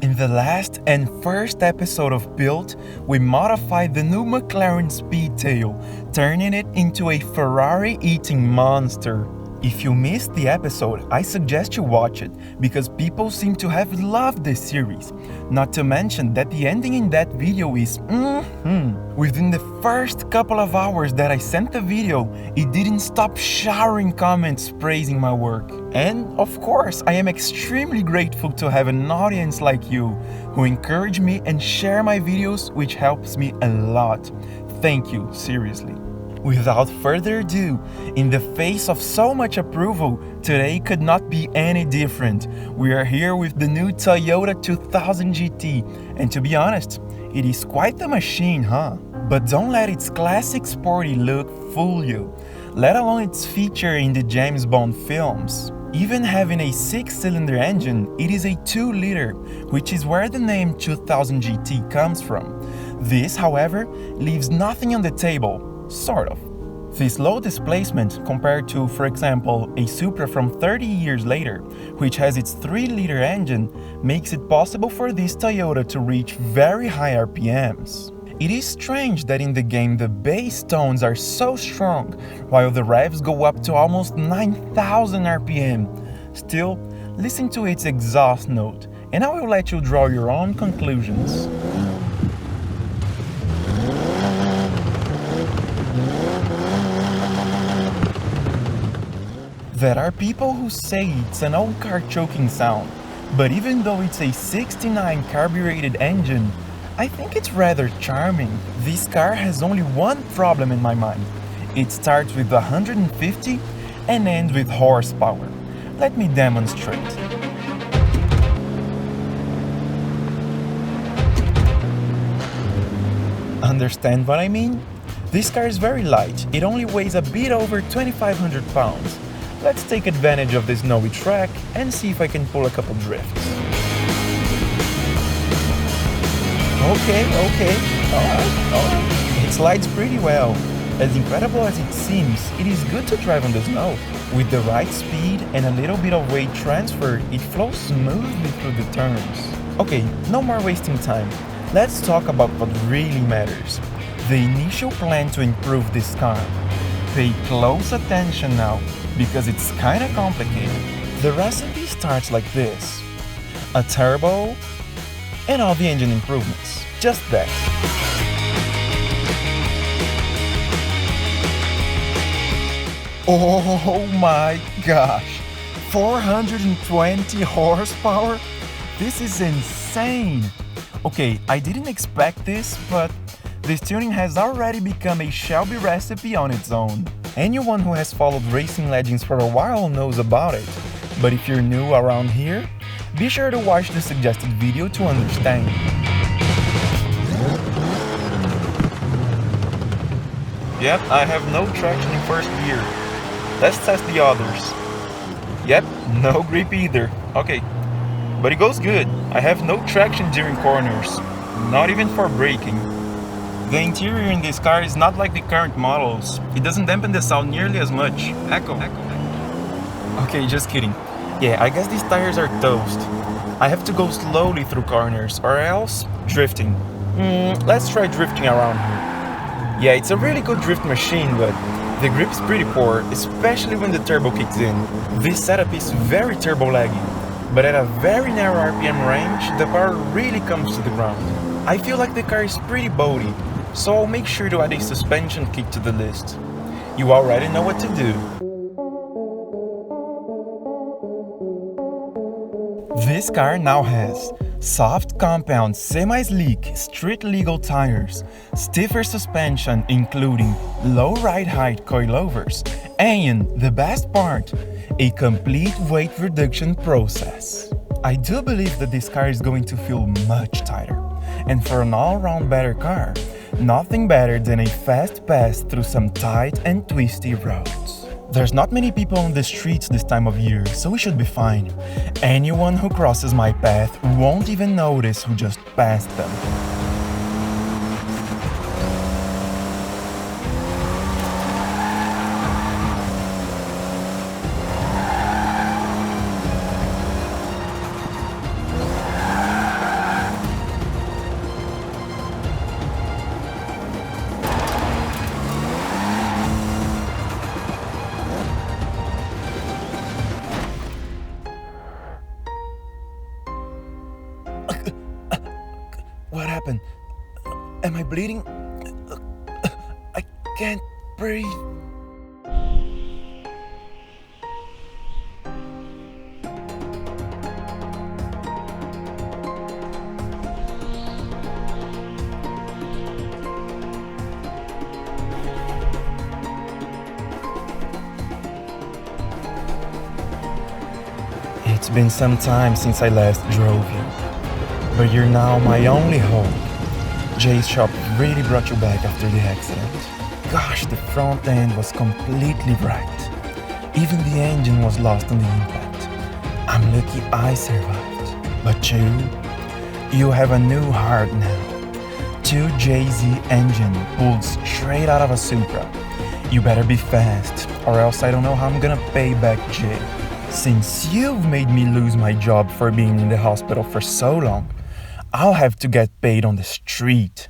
In the last and first episode of Built, we modified the new McLaren Speedtail, turning it into a Ferrari-eating monster. If you missed the episode, I suggest you watch it, because people seem to have loved this series. Not to mention that the ending in that video is Within the first couple of hours that I sent the video, it didn't stop showering comments praising my work. And of course, I am extremely grateful to have an audience like you, who encourage me and share my videos, which helps me a lot. Thank you, seriously. Without further ado, in the face of so much approval, today could not be any different. We are here with the new Toyota 2000 GT, and to be honest, it is quite the machine, huh? But don't let its classic sporty look fool you, let alone its feature in the James Bond films. Even having a 6-cylinder engine, it is a 2-liter, which is where the name 2000 GT comes from. This, however, leaves nothing on the table. Sort of. This low displacement compared to, for example, a Supra from 30 years later, which has its 3-liter engine, makes it possible for this Toyota to reach very high RPMs. It is strange that in the game the bass tones are so strong, while the revs go up to almost 9,000 RPM. Still, listen to its exhaust note, and I will let you draw your own conclusions. There are people who say it's an old car choking sound, but even though it's a 69 carbureted engine, I think it's rather charming. This car has only one problem in my mind. It starts with 150 and ends with horsepower. Let me demonstrate. Understand what I mean? This car is very light. It only weighs a bit over 2,500 pounds. Let's take advantage of this snowy track and see if I can pull a couple drifts. Okay, alright. It slides pretty well. As incredible as it seems, it is good to drive on the snow. With the right speed and a little bit of weight transfer, it flows smoothly through the turns. Okay, no more wasting time. Let's talk about what really matters. The initial plan to improve this car. Pay close attention now, because it's kinda complicated. The recipe starts like this: a turbo and all the engine improvements. Just that. Oh my gosh! 420 horsepower? This is insane! Okay, I didn't expect this, but this tuning has already become a Shelby recipe on its own. Anyone who has followed racing legends for a while knows about it, but if you're new around here, be sure to watch the suggested video to understand. Yep, I have no traction in first gear. Let's test the others. Yep, no grip either. Okay, but it goes good. I have no traction during corners, not even for braking. The interior in this car is not like the current models. It doesn't dampen the sound nearly as much. Echo. Okay, just kidding. Yeah, I guess these tires are toast. I have to go slowly through corners, or else drifting. Let's try drifting around here. Yeah, it's a really good drift machine, but the grip's pretty poor, especially when the turbo kicks in. This setup is very turbo laggy, but at a very narrow RPM range, the power really comes to the ground. I feel like the car is pretty boaty, so I'll make sure to add a suspension kit to the list. You already know what to do. This car now has soft compound semi-sleek street-legal tires, stiffer suspension including low ride height coilovers, and, the best part, a complete weight reduction process. I do believe that this car is going to feel much tighter, and for an all-round better car, nothing better than a fast pass through some tight and twisty roads. There's not many people on the streets this time of year, so we should be fine. Anyone who crosses my path won't even notice who just passed them. What happened? Am I bleeding? I can't breathe. It's been some time since I last drove you, but you're now my only hope. Jay's shop really brought you back after the accident. Gosh, the front end was completely wrecked. Even the engine was lost on the impact. I'm lucky I survived. But you have a new heart now. 2JZ engine pulled straight out of a Supra. You better be fast, or else I don't know how I'm gonna pay back Jay. Since you've made me lose my job for being in the hospital for so long, I'll have to get paid on the street.